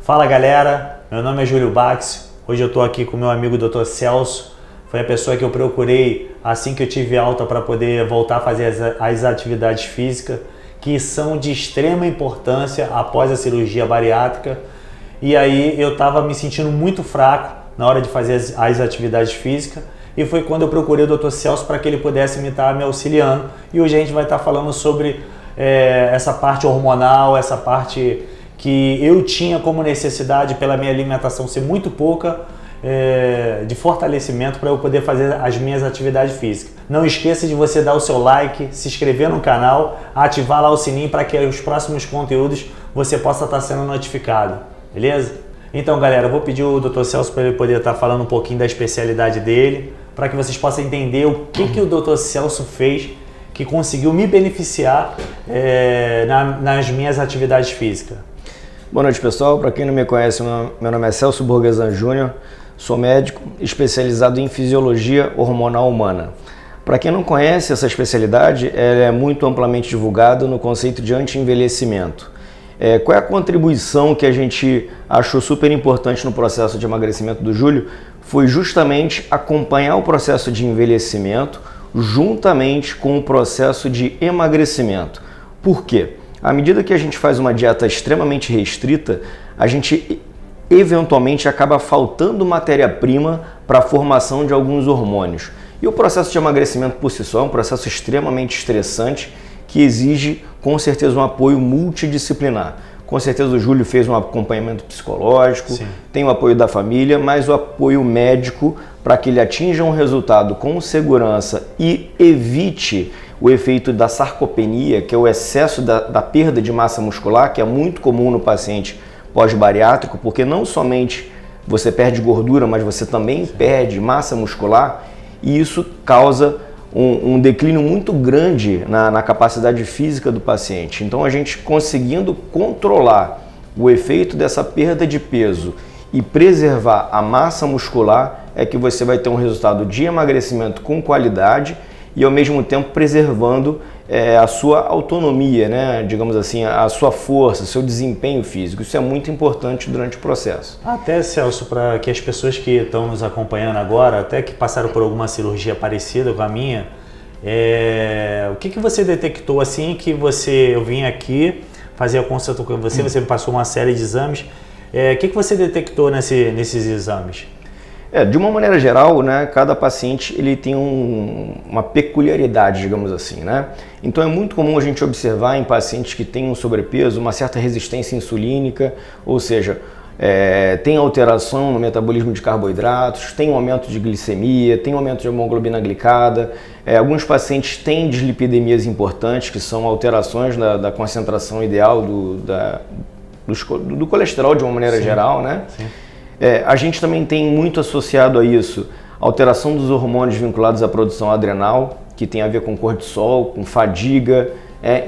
Fala galera, meu nome é Júlio Bax, hoje eu estou aqui com meu amigo Dr. Celso, foi a pessoa que eu procurei assim que eu tive alta para poder voltar a fazer as atividades físicas, que são de extrema importância após a cirurgia bariátrica. E aí eu estava me sentindo muito fraco na hora de fazer as atividades físicas, e foi quando eu procurei o Dr. Celso para que ele pudesse me estar me auxiliando. E hoje a gente vai estar falando sobre essa parte hormonal, essa parte que eu tinha como necessidade pela minha alimentação ser muito pouca, de fortalecimento para eu poder fazer as minhas atividades físicas. Não esqueça de você dar o seu like, se inscrever no canal, ativar lá o sininho para que os próximos conteúdos você possa estar sendo notificado, beleza? Então galera, eu vou pedir o Dr. Celso para ele poder estar falando um pouquinho da especialidade dele, para que vocês possam entender o que o Dr. Celso fez que conseguiu me beneficiar nas minhas atividades físicas. Boa noite, pessoal. Para quem não me conhece, meu nome é Celso Borgesan Júnior, sou médico especializado em fisiologia hormonal humana. Para quem não conhece essa especialidade, ela é muito amplamente divulgada no conceito de anti-envelhecimento. Qual é a contribuição que a gente achou super importante no processo de emagrecimento do Júlio? Foi justamente acompanhar o processo de envelhecimento juntamente com o processo de emagrecimento. Por quê? À medida que a gente faz uma dieta extremamente restrita, a gente eventualmente acaba faltando matéria-prima para a formação de alguns hormônios. E o processo de emagrecimento por si só é um processo extremamente estressante que exige com certeza um apoio multidisciplinar. Com certeza o Júlio fez um acompanhamento psicológico, sim, tem o apoio da família, mas o apoio médico para que ele atinja um resultado com segurança e evite o efeito da sarcopenia, que é o excesso da perda de massa muscular, que é muito comum no paciente pós-bariátrico, porque não somente você perde gordura, mas você também perde massa muscular, e isso causa um declínio muito grande na capacidade física do paciente. Então a gente conseguindo controlar o efeito dessa perda de peso e preservar a massa muscular é que você vai ter um resultado de emagrecimento com qualidade e ao mesmo tempo preservando a sua autonomia, né? Digamos assim, a sua força, seu desempenho físico. Isso é muito importante durante o processo. Até, Celso, para que as pessoas que estão nos acompanhando agora, até que passaram por alguma cirurgia parecida com a minha, o que você detectou assim que eu vim aqui fazer a consulta com você, você me passou uma série de exames, o que você detectou nesses exames? De uma maneira geral, né, cada paciente ele tem uma peculiaridade, digamos assim, né? Então é muito comum a gente observar em pacientes que têm um sobrepeso uma certa resistência insulínica, ou seja, tem alteração no metabolismo de carboidratos, tem um aumento de glicemia, tem um aumento de hemoglobina glicada. Alguns pacientes têm dislipidemias importantes, que são alterações da concentração ideal do colesterol de uma maneira, sim, geral, né? Sim. A gente também tem muito associado a isso alteração dos hormônios vinculados à produção adrenal, que tem a ver com cortisol, com fadiga,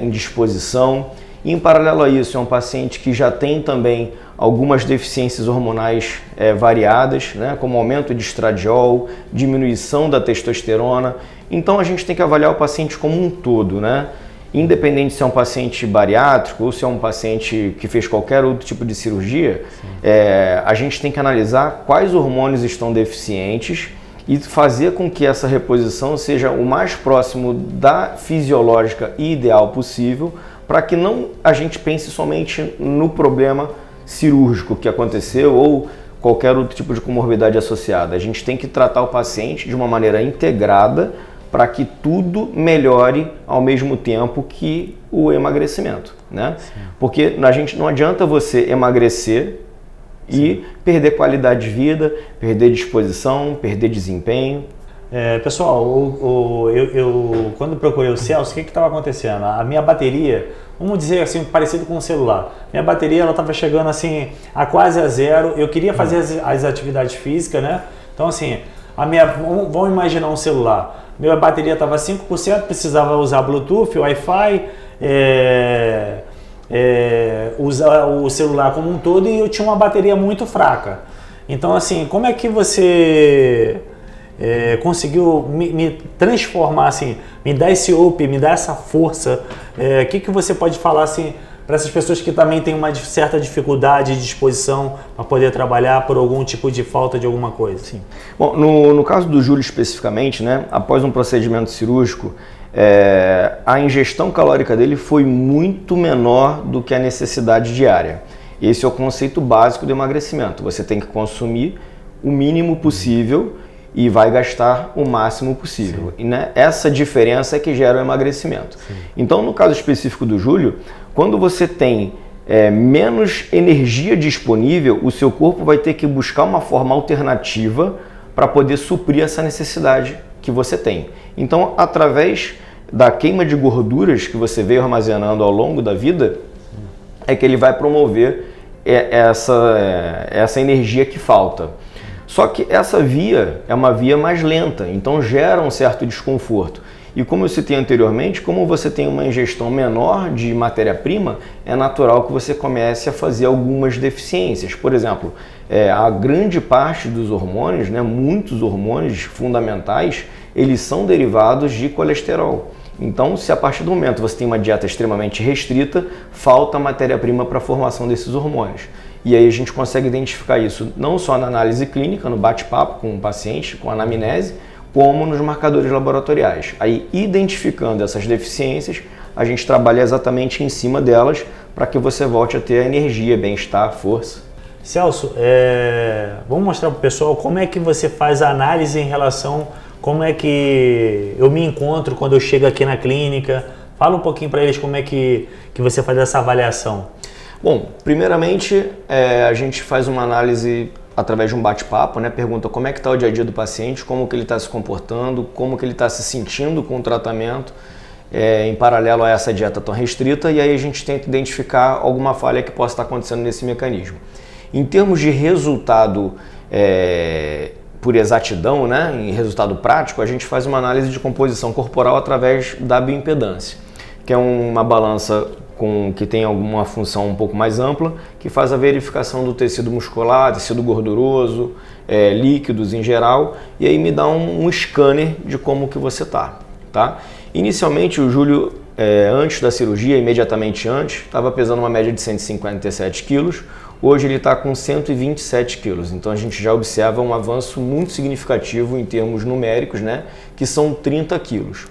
indisposição. E em paralelo a isso, é um paciente que já tem também algumas deficiências hormonais variadas, né, como aumento de estradiol, diminuição da testosterona. Então a gente tem que avaliar o paciente como um todo, né? Independente se é um paciente bariátrico ou se é um paciente que fez qualquer outro tipo de cirurgia, a gente tem que analisar quais hormônios estão deficientes e fazer com que essa reposição seja o mais próximo da fisiológica e ideal possível, para que a gente pense somente no problema cirúrgico que aconteceu ou qualquer outro tipo de comorbidade associada. A gente tem que tratar o paciente de uma maneira integrada para que tudo melhore ao mesmo tempo que o emagrecimento, né? Sim. Porque não adianta você emagrecer e perder qualidade de vida, perder disposição, perder desempenho. Pessoal, eu quando procurei o Celso, o que estava acontecendo? A minha bateria, vamos dizer assim, parecido com um celular. Minha bateria estava chegando assim a quase a zero. Eu queria fazer as atividades físicas, né? Então assim, vamos imaginar um celular. Minha bateria estava 5%, precisava usar Bluetooth, Wi-Fi, usar o celular como um todo, e eu tinha uma bateria muito fraca. Então assim, como é que você conseguiu me transformar, assim, me dar esse up, me dar essa força? O que você pode falar assim para essas pessoas que também têm uma certa dificuldade de disposição para poder trabalhar por algum tipo de falta de alguma coisa? Sim. Bom, no caso do Júlio especificamente, né, após um procedimento cirúrgico, a ingestão calórica dele foi muito menor do que a necessidade diária. Esse é o conceito básico do emagrecimento. Você tem que consumir o mínimo possível e vai gastar o máximo possível. E, né, essa diferença é que gera o emagrecimento. Sim. Então, no caso específico do Júlio, quando você tem menos energia disponível, o seu corpo vai ter que buscar uma forma alternativa para poder suprir essa necessidade que você tem. Então, através da queima de gorduras que você veio armazenando ao longo da vida, é que ele vai promover essa energia que falta. Só que essa via é uma via mais lenta, então gera um certo desconforto. E como eu citei anteriormente, como você tem uma ingestão menor de matéria-prima, é natural que você comece a fazer algumas deficiências. Por exemplo, a grande parte dos hormônios, né, muitos hormônios fundamentais, eles são derivados de colesterol. Então, se a partir do momento você tem uma dieta extremamente restrita, falta matéria-prima para a formação desses hormônios. E aí a gente consegue identificar isso não só na análise clínica, no bate-papo com o paciente, com a anamnese, como nos marcadores laboratoriais. Aí, identificando essas deficiências, a gente trabalha exatamente em cima delas para que você volte a ter energia, bem-estar, força. Celso, vamos mostrar para o pessoal como é que você faz a análise em relação, como é que eu me encontro quando eu chego aqui na clínica. Fala um pouquinho para eles como é que você faz essa avaliação. Bom, primeiramente a gente faz uma análise através de um bate-papo, né? Pergunta como é que está o dia a dia do paciente, como que ele está se comportando, como que ele está se sentindo com o tratamento em paralelo a essa dieta tão restrita, e aí a gente tenta identificar alguma falha que possa estar acontecendo nesse mecanismo. Em termos de resultado por exatidão, né? Em resultado prático, a gente faz uma análise de composição corporal através da bioimpedância, que é uma balança que tem alguma função um pouco mais ampla, que faz a verificação do tecido muscular, tecido gorduroso, líquidos em geral, e aí me dá um scanner de como que você está. Tá? Inicialmente o Júlio, antes da cirurgia, imediatamente antes, estava pesando uma média de 157 quilos, hoje ele está com 127 quilos, então a gente já observa um avanço muito significativo em termos numéricos, né, que são 30 quilos.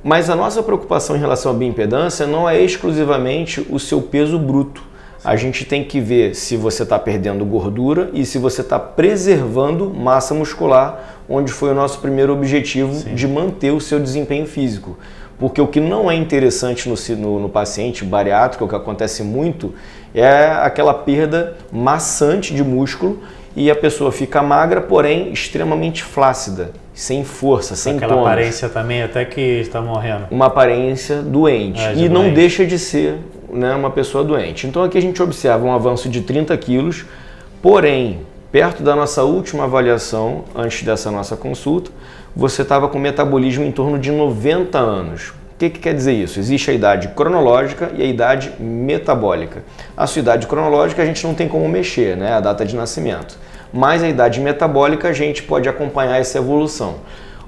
Mas a nossa preocupação em relação à bioimpedância não é exclusivamente o seu peso bruto. A gente tem que ver se você está perdendo gordura e se você está preservando massa muscular, onde foi o nosso primeiro objetivo. Sim. De manter o seu desempenho físico. Porque o que não é interessante no paciente bariátrico, o que acontece muito, é aquela perda maçante de músculo e a pessoa fica magra, porém extremamente flácida, sem força, sem tônus. Aquela aparência também até que está morrendo. Uma aparência doente. E não deixa de ser, né, uma pessoa doente. Então aqui a gente observa um avanço de 30 quilos, porém, perto da nossa última avaliação, antes dessa nossa consulta, você estava com metabolismo em torno de 90 anos. O que quer dizer isso? Existe a idade cronológica e a idade metabólica. A sua idade cronológica a gente não tem como mexer, né? A data de nascimento. Mas a idade metabólica a gente pode acompanhar essa evolução.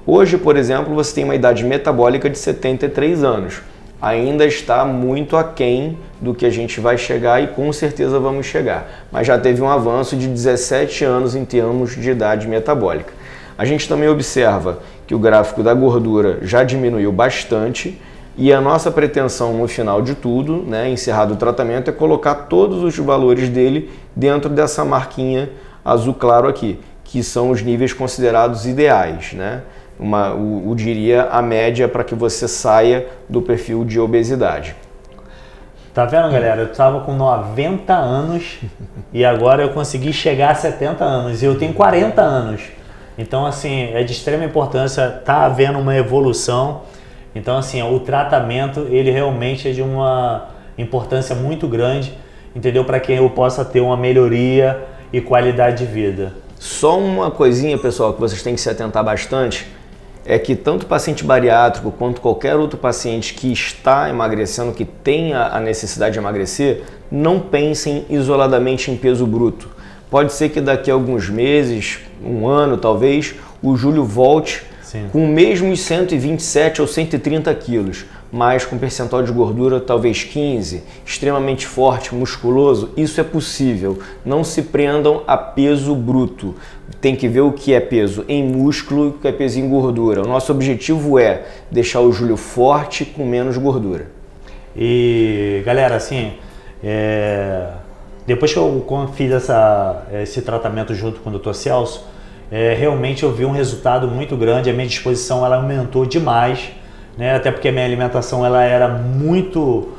Hoje, por exemplo, você tem uma idade metabólica de 73 anos. Ainda está muito aquém do que a gente vai chegar e com certeza vamos chegar. Mas já teve um avanço de 17 anos em termos de idade metabólica. A gente também observa que o gráfico da gordura já diminuiu bastante e a nossa pretensão no final de tudo, né, encerrado o tratamento, é colocar todos os valores dele dentro dessa marquinha azul claro aqui, que são os níveis considerados ideais, né? Diria a média para que você saia do perfil de obesidade. Tá vendo, galera? Eu estava com 90 anos e agora eu consegui chegar a 70 anos e eu tenho 40 anos. Então, assim, é de extrema importância, tá havendo uma evolução. Então, assim, o tratamento, ele realmente é de uma importância muito grande, entendeu? Para que eu possa ter uma melhoria e qualidade de vida. Só uma coisinha, pessoal, que vocês têm que se atentar bastante, é que tanto o paciente bariátrico quanto qualquer outro paciente que está emagrecendo, que tenha a necessidade de emagrecer, não pensem isoladamente em peso bruto. Pode ser que daqui a alguns meses, um ano talvez, o Júlio volte. Sim. Com os mesmos 127 ou 130 quilos. mas com percentual de gordura talvez 15, extremamente forte, musculoso, isso é possível. Não se prendam a peso bruto. Tem que ver o que é peso em músculo e o que é peso em gordura. O nosso objetivo é deixar o Júlio forte com menos gordura. E galera, assim, depois que eu fiz esse tratamento junto com o Dr. Celso, realmente eu vi um resultado muito grande. A minha disposição ela aumentou demais, né? Até porque a minha alimentação ela era muito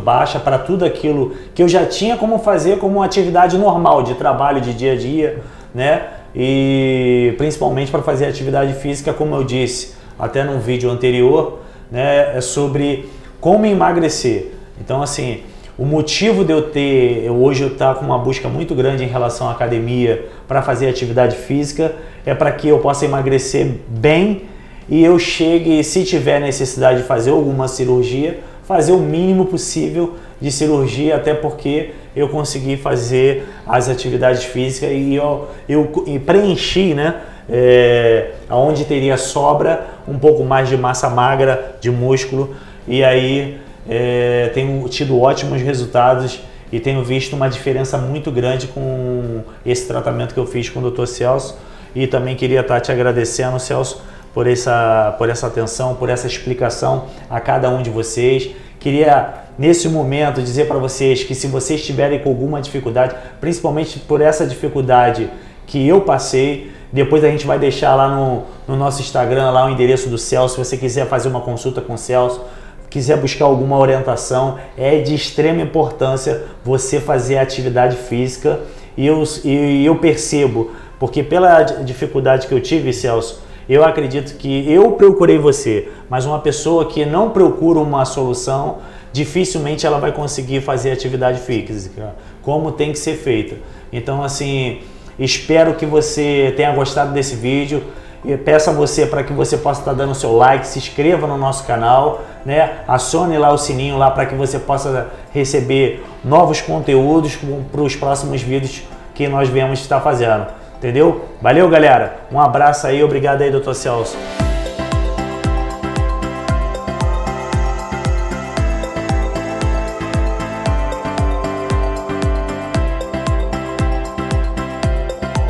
baixa para tudo aquilo que eu já tinha como fazer como uma atividade normal de trabalho de dia a dia, né? E principalmente para fazer atividade física, como eu disse até num vídeo anterior, né? É sobre como emagrecer. Então, assim, o motivo de hoje eu estar com uma busca muito grande em relação à academia para fazer atividade física é para que eu possa emagrecer bem e eu chegue, se tiver necessidade de fazer alguma cirurgia, fazer o mínimo possível de cirurgia, até porque eu consegui fazer as atividades físicas e eu preenchi, né, onde teria sobra um pouco mais de massa magra, de músculo, e aí tenho tido ótimos resultados e tenho visto uma diferença muito grande com esse tratamento que eu fiz com o Dr. Celso. E também queria estar te agradecendo, Celso, por essa atenção, por essa explicação a cada um de vocês. Queria, nesse momento, dizer para vocês que se vocês estiverem com alguma dificuldade, principalmente por essa dificuldade que eu passei, depois a gente vai deixar lá no nosso Instagram lá o endereço do Celso, se você quiser fazer uma consulta com o Celso, quiser buscar alguma orientação, é de extrema importância você fazer atividade física. E eu percebo, porque pela dificuldade que eu tive, Celso, eu acredito que eu procurei você, mas uma pessoa que não procura uma solução, dificilmente ela vai conseguir fazer atividade física, como tem que ser feita. Então, assim, espero que você tenha gostado desse vídeo. E peço a você para que você possa estar dando o seu like, se inscreva no nosso canal, né? Acione lá o sininho lá para que você possa receber novos conteúdos para os próximos vídeos que nós viemos estar fazendo. Entendeu? Valeu, galera. Um abraço aí, obrigado aí, Dr. Celso.